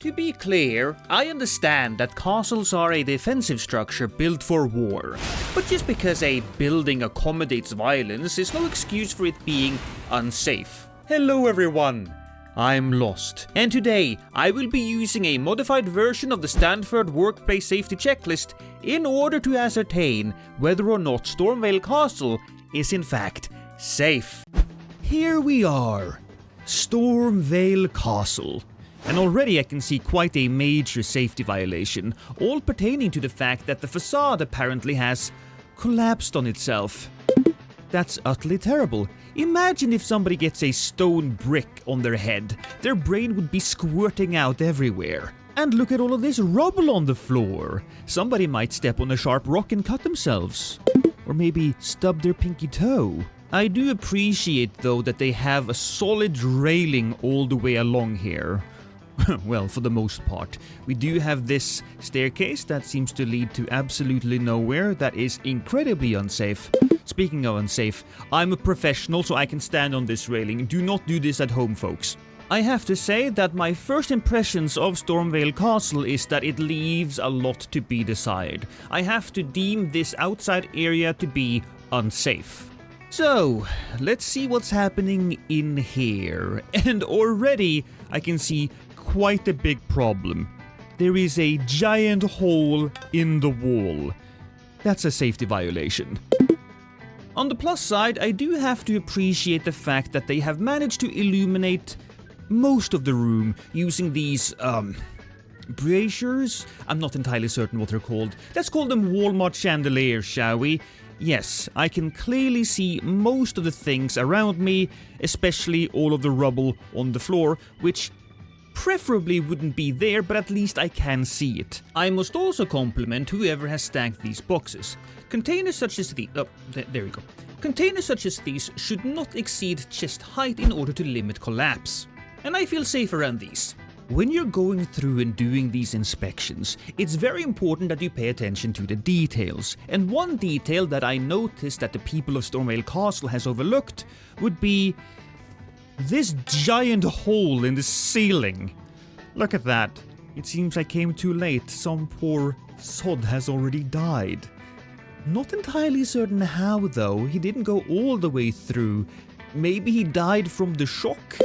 To be clear, I understand that castles are a defensive structure built for war, but just because a building accommodates violence is no excuse for it being unsafe. Hello everyone, I'm Lost, and today I will be using a modified version of the Stanford Workplace Safety Checklist in order to ascertain whether or not Stormveil Castle is in fact safe. Here we are, Stormveil Castle. And already I can see quite a major safety violation, all pertaining to the fact that the facade apparently has collapsed on itself. That's utterly terrible. Imagine if somebody gets a stone brick on their head. Their brain would be squirting out everywhere. And look at all of this rubble on the floor. Somebody might step on a sharp rock and cut themselves. Or maybe stub their pinky toe. I do appreciate though that they have a solid railing all the way along here. Well, for the most part. We do have this staircase that seems to lead to absolutely nowhere. That is incredibly unsafe. Speaking of unsafe, I'm a professional so I can stand on this railing. Do not do this at home, folks. I have to say that my first impressions of Stormveil Castle is that it leaves a lot to be desired. I have to deem this outside area to be unsafe. So, let's see what's happening in here. And already I can see quite a big problem. There is a giant hole in the wall. That's a safety violation. On the plus side, I do have to appreciate the fact that they have managed to illuminate most of the room using these, braziers? I'm not entirely certain what they're called. Let's call them Walmart chandeliers, shall we? Yes, I can clearly see most of the things around me, especially all of the rubble on the floor, which preferably wouldn't be there, but at least I can see it. I must also compliment whoever has stacked these boxes. Containers such as these, there we go. Containers such as these should not exceed chest height in order to limit collapse. And I feel safe around these. When you're going through and doing these inspections, it's very important that you pay attention to the details. And one detail that I noticed that the people of Stormveil Castle has overlooked would be this giant hole in the ceiling. Look at that. It seems I came too late. Some poor sod has already died. Not entirely certain how though. He didn't go all the way through. Maybe he died from the shock?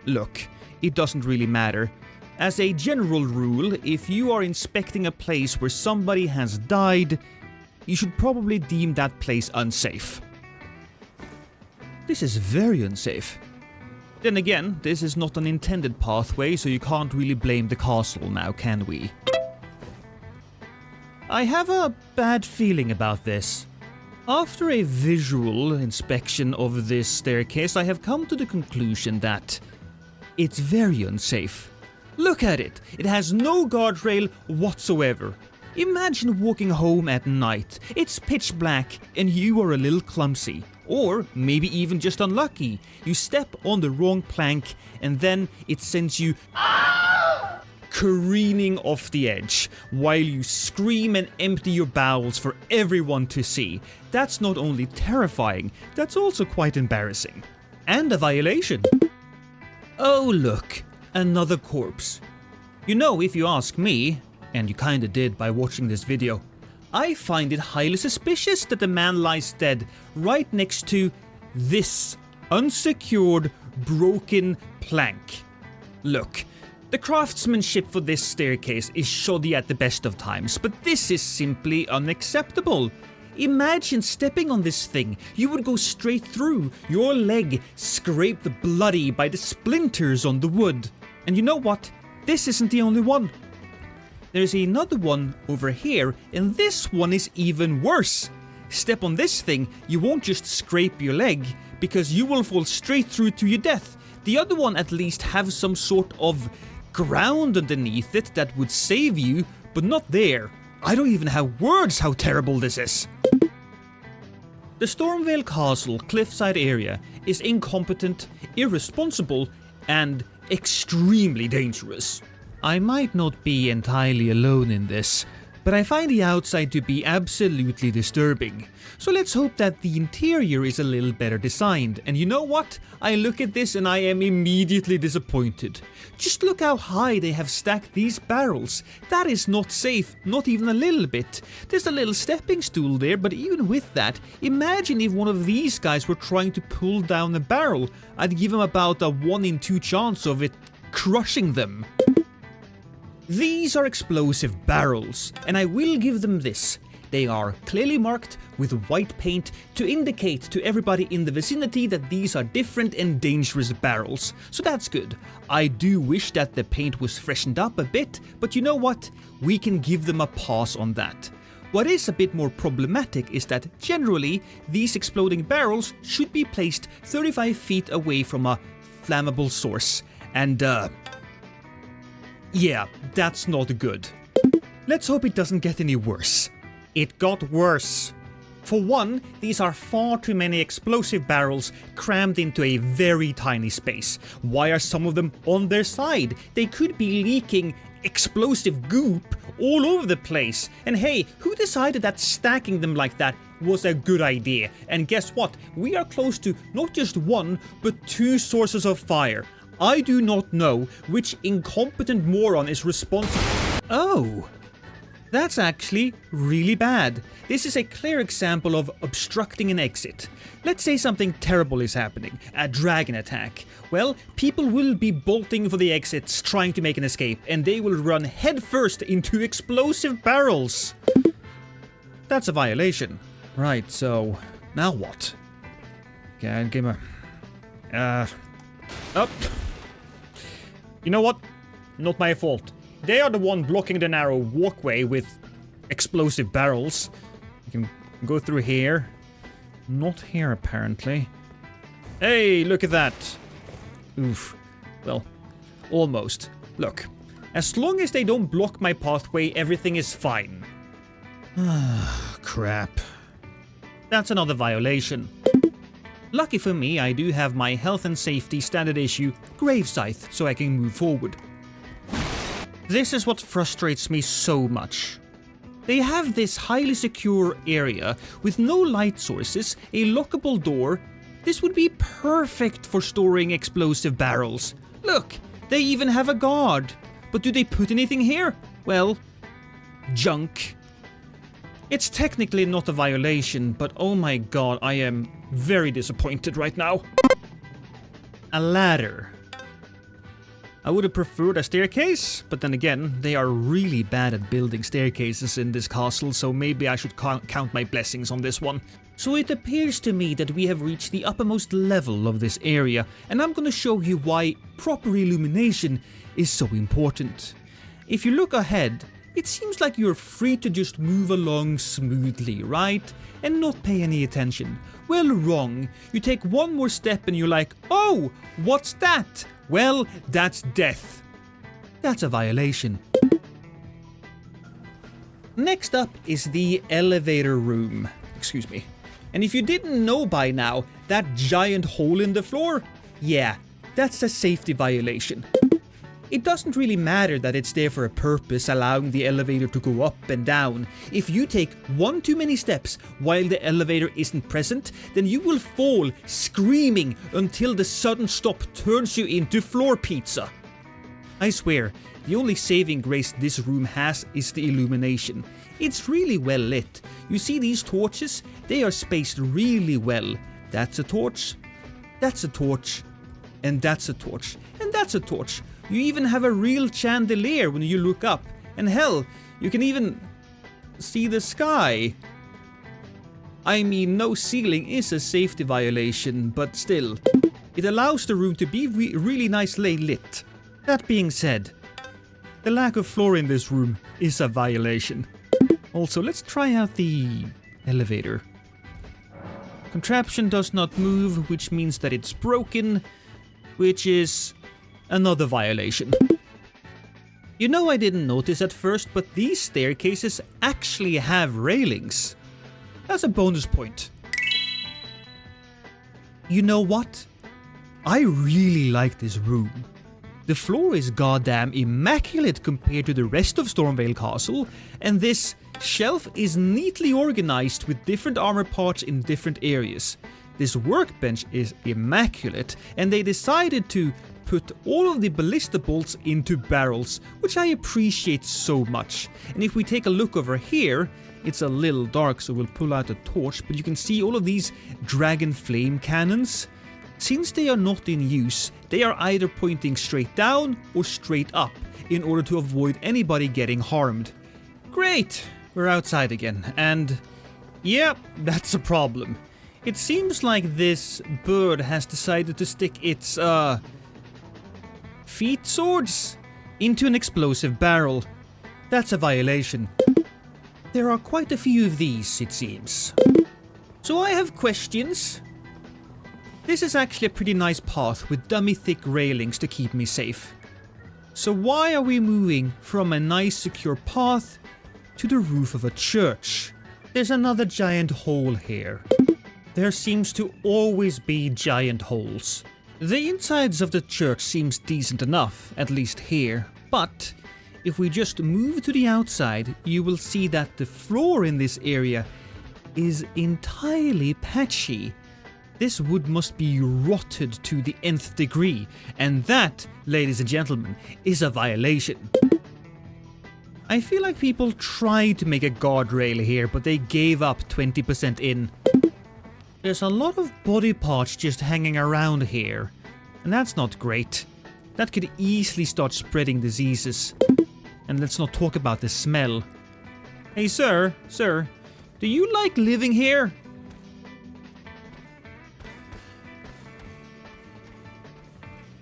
Look, it doesn't really matter. As a general rule, if you are inspecting a place where somebody has died, you should probably deem that place unsafe. This is very unsafe. Then again, this is not an intended pathway, so you can't really blame the castle now, can we? I have a bad feeling about this. After a visual inspection of this staircase, I have come to the conclusion that it's very unsafe. Look at it! It has no guardrail whatsoever. Imagine walking home at night. It's pitch black and you are a little clumsy. Or maybe even just unlucky. You step on the wrong plank and then it sends you careening off the edge while you scream and empty your bowels for everyone to see. That's not only terrifying, that's also quite embarrassing. And a violation. Oh look, another corpse. You know, if you ask me, and you kinda did by watching this video, I find it highly suspicious that the man lies dead right next to this unsecured, broken plank. Look, the craftsmanship for this staircase is shoddy at the best of times, but this is simply unacceptable. Imagine stepping on this thing. You would go straight through, your leg scraped bloody by the splinters on the wood. And you know what? This isn't the only one. There's another one over here, and this one is even worse. Step on this thing, you won't just scrape your leg, because you will fall straight through to your death. The other one at least have some sort of ground underneath it that would save you, but not there. I don't even have words how terrible this is. The Stormveil Castle cliffside area is incompetent, irresponsible, and extremely dangerous. I might not be entirely alone in this, but I find the outside to be absolutely disturbing. So let's hope that the interior is a little better designed. And you know what? I look at this and I am immediately disappointed. Just look how high they have stacked these barrels. That is not safe, not even a little bit. There's a little stepping stool there, but even with that, imagine if one of these guys were trying to pull down a barrel. I'd give him about a 1 in 2 chance of it crushing them. These are explosive barrels, and I will give them this. They are clearly marked with white paint to indicate to everybody in the vicinity that these are different and dangerous barrels, so that's good. I do wish that the paint was freshened up a bit, but you know what? We can give them a pass on that. What is a bit more problematic is that generally these exploding barrels should be placed 35 feet away from a flammable source, and yeah, that's not good. Let's hope it doesn't get any worse. It got worse. For one, these are far too many explosive barrels crammed into a very tiny space. Why are some of them on their side? They could be leaking explosive goop all over the place. And hey, who decided that stacking them like that was a good idea? And guess what? We are close to not just 1, but 2 sources of fire. I do not know which incompetent moron is responsible. Oh, that's actually really bad. This is a clear example of obstructing an exit. Let's say something terrible is happening, a dragon attack. Well, people will be bolting for the exits trying to make an escape, and they will run headfirst into explosive barrels. That's a violation. Right, so now what? Okay, give me up. You know what? Not my fault. They are the one blocking the narrow walkway with explosive barrels. You can go through here. Not here, apparently. Hey, look at that. Oof. Well, almost. Look, as long as they don't block my pathway, everything is fine. Ah, crap. That's another violation. Lucky for me, I do have my health and safety standard issue grave scythe, so I can move forward. This is what frustrates me so much. They have this highly secure area with no light sources, a lockable door. This would be perfect for storing explosive barrels. Look, they even have a guard. But do they put anything here? Well, junk. It's technically not a violation, but oh my god, I am very disappointed right now. A ladder. I would have preferred a staircase, but then again, they are really bad at building staircases in this castle, so maybe I should count my blessings on this one. So it appears to me that we have reached the uppermost level of this area, and I'm gonna show you why proper illumination is so important. If you look ahead, it seems like you're free to just move along smoothly, right? And not pay any attention. Well, wrong. You take one more step and you're like, oh, what's that? Well, that's death. That's a violation. Next up is the elevator room. Excuse me. And if you didn't know by now, that giant hole in the floor? Yeah, that's a safety violation. It doesn't really matter that it's there for a purpose, allowing the elevator to go up and down. If you take one too many steps while the elevator isn't present, then you will fall screaming until the sudden stop turns you into floor pizza. I swear, the only saving grace this room has is the illumination. It's really well lit. You see these torches? They are spaced really well. That's a torch, that's a torch, and that's a torch, and that's a torch. You even have a real chandelier when you look up. And hell, you can even see the sky. I mean, no ceiling is a safety violation, but still, it allows the room to be really nicely lit. That being said, the lack of floor in this room is a violation. Also, let's try out the elevator. Contraption does not move, which means that it's broken, which is another violation. You know, I didn't notice at first, but these staircases actually have railings. That's a bonus point. You know what? I really like this room. The floor is goddamn immaculate compared to the rest of Stormveil Castle, and this shelf is neatly organized with different armor parts in different areas. This workbench is immaculate, and they decided to put all of the ballista bolts into barrels, which I appreciate so much. And if we take a look over here, it's a little dark, so we'll pull out a torch, but you can see all of these dragon flame cannons. Since they are not in use, they are either pointing straight down or straight up in order to avoid anybody getting harmed. Great! We're outside again, and yeah, that's a problem. It seems like this bird has decided to stick its, feet swords into an explosive barrel. That's a violation. There are quite a few of these, it seems. So I have questions. This is actually a pretty nice path with dummy thick railings to keep me safe. So why are we moving from a nice secure path to the roof of a church? There's another giant hole here. There seems to always be giant holes. The insides of the church seems decent enough, at least here, but if we just move to the outside, you will see that the floor in this area is entirely patchy. This wood must be rotted to the nth degree, and that, ladies and gentlemen, is a violation. I feel like people tried to make a guardrail here, but they gave up 20% in. There's a lot of body parts just hanging around here, and that's not great. That could easily start spreading diseases. And let's not talk about the smell. Hey sir, do you like living here?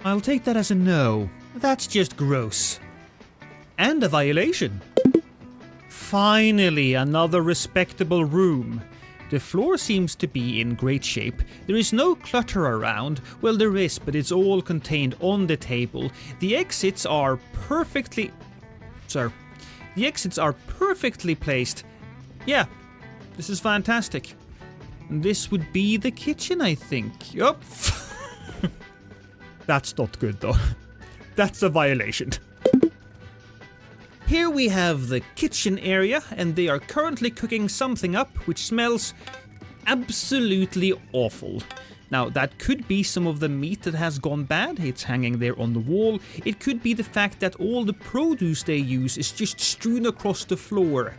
I'll take that as a no. That's just gross. And a violation. Finally, another respectable room. The floor seems to be in great shape. There is no clutter around. Well, there is, but it's all contained on the table. The exits are perfectly... Sir. The exits are perfectly placed. Yeah, this is fantastic. This would be the kitchen, I think. Yup. That's not good, though. That's a violation. Here we have the kitchen area, and they are currently cooking something up which smells absolutely awful. Now, that could be some of the meat that has gone bad. It's hanging there on the wall. It could be the fact that all the produce they use is just strewn across the floor.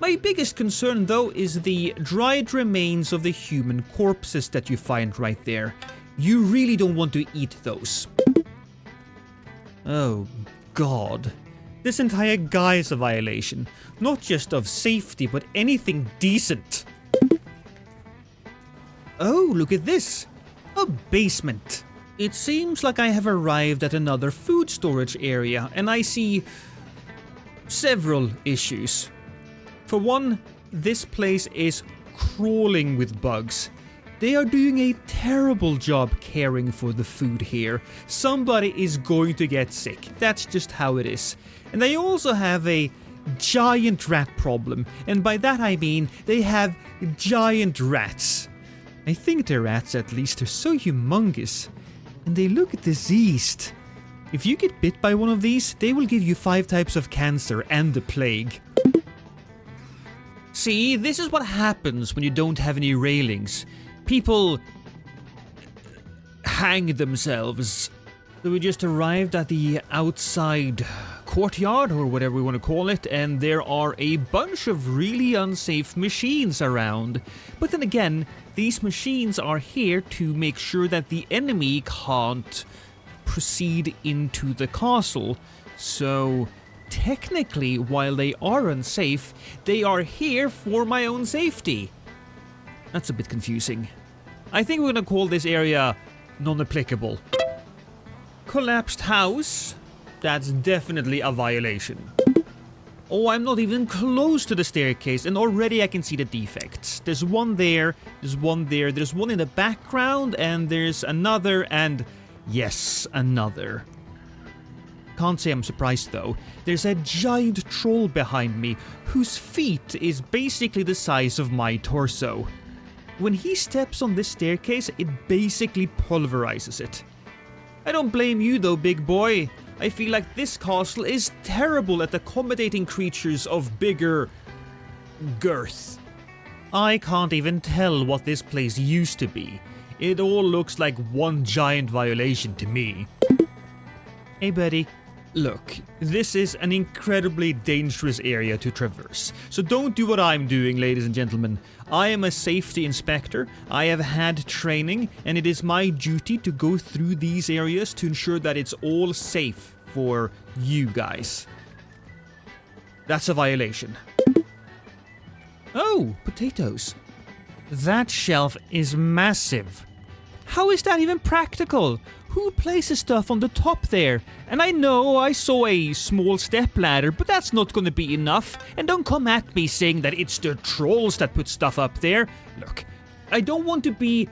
My biggest concern, though, is the dried remains of the human corpses that you find right there. You really don't want to eat those. Oh, God. This entire guy is a violation, not just of safety, but anything decent. Oh, look at this! A basement. It seems like I have arrived at another food storage area, and I see several issues. For one, this place is crawling with bugs. They are doing a terrible job caring for the food here. Somebody is going to get sick. That's just how it is. And they also have a giant rat problem. And by that I mean they have giant rats. I think they're rats at least. They're so humongous. And they look diseased. If you get bit by one of these, they will give you 5 types of cancer and the plague. See, this is what happens when you don't have any railings. People hang themselves. So we just arrived at the outside courtyard, or whatever we want to call it, and there are a bunch of really unsafe machines around. But then again, these machines are here to make sure that the enemy can't proceed into the castle. So technically, while they are unsafe, they are here for my own safety. That's a bit confusing. I think we're gonna call this area non-applicable. Collapsed house? That's definitely a violation. Oh, I'm not even close to the staircase, and already I can see the defects. There's one there, there's one there, there's one in the background, and there's another, and yes, another. Can't say I'm surprised though. There's a giant troll behind me, whose feet is basically the size of my torso. When he steps on this staircase, it basically pulverizes it. I don't blame you though, big boy. I feel like this castle is terrible at accommodating creatures of bigger girth. I can't even tell what this place used to be. It all looks like one giant violation to me. Hey buddy. Look, this is an incredibly dangerous area to traverse, so don't do what I'm doing, ladies and gentlemen. I am a safety inspector, I have had training, and it is my duty to go through these areas to ensure that it's all safe for you guys. That's a violation. Oh, potatoes. That shelf is massive. How is that even practical? Who places stuff on the top there? And I know I saw a small step ladder, but that's not gonna be enough. And don't come at me saying that it's the trolls that put stuff up there. Look, I don't want to be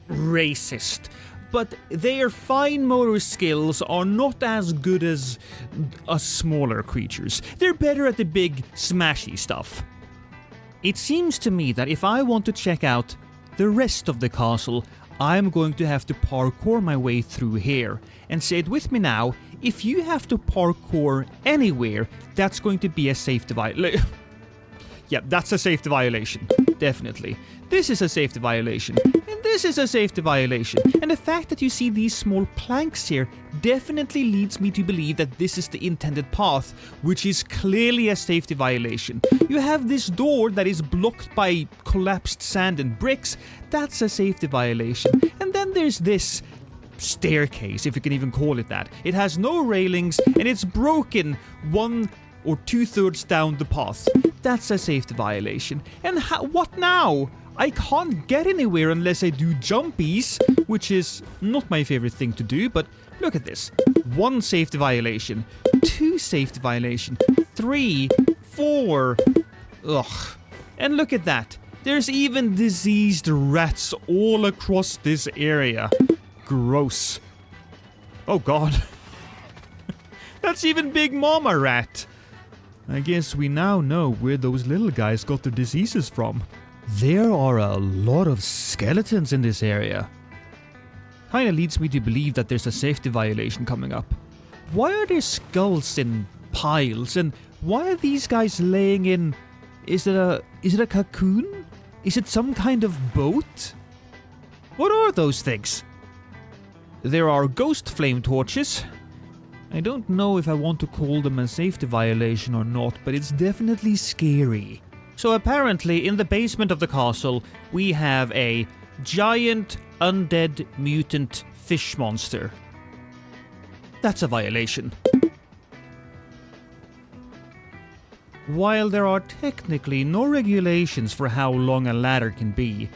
racist, but their fine motor skills are not as good as us smaller creatures. They're better at the big, smashy stuff. It seems to me that if I want to check out the rest of the castle, I'm going to have to parkour my way through here. And say it with me now, if you have to parkour anywhere, that's going to be a safety violation. Yeah, that's a safety violation. Definitely. This is a safety violation. And this is a safety violation. And the fact that you see these small planks here definitely leads me to believe that this is the intended path, which is clearly a safety violation. You have this door that is blocked by collapsed sand and bricks. That's a safety violation. And then there's this staircase, if you can even call it that. It has no railings and it's broken 1 or 2/3 down the path. That's a safety violation. And what now? I can't get anywhere unless I do jumpies, which is not my favorite thing to do, but look at this. 1 safety violation, 2 safety violation, 3, 4. Ugh. And look at that. There's even diseased rats all across this area. Gross. Oh god. That's even Big Mama Rat. I guess we now know where those little guys got their diseases from. There are a lot of skeletons in this area. Kinda leads me to believe that there's a safety violation coming up. Why are there skulls in piles, and why are these guys laying in... Is it a cocoon? Is it some kind of boat? What are those things? There are ghost flame torches. I don't know if I want to call them a safety violation or not, but it's definitely scary. So apparently in the basement of the castle we have a giant undead mutant fish monster. That's a violation. While there are technically no regulations for how long a ladder can be,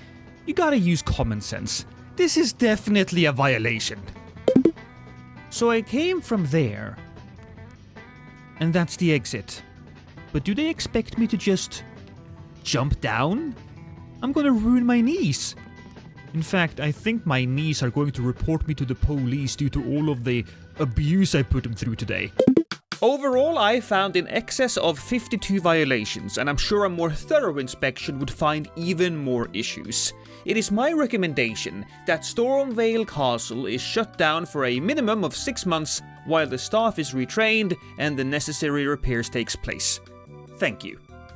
you gotta use common sense. This is definitely a violation. So I came from there, and that's the exit. But do they expect me to just jump down? I'm gonna ruin my knees. In fact, I think my knees are going to report me to the police due to all of the abuse I put them through today. Overall, I found in excess of 52 violations, and I'm sure a more thorough inspection would find even more issues. It is my recommendation that Stormveil Castle is shut down for a minimum of 6 months while the staff is retrained and the necessary repairs takes place. Thank you.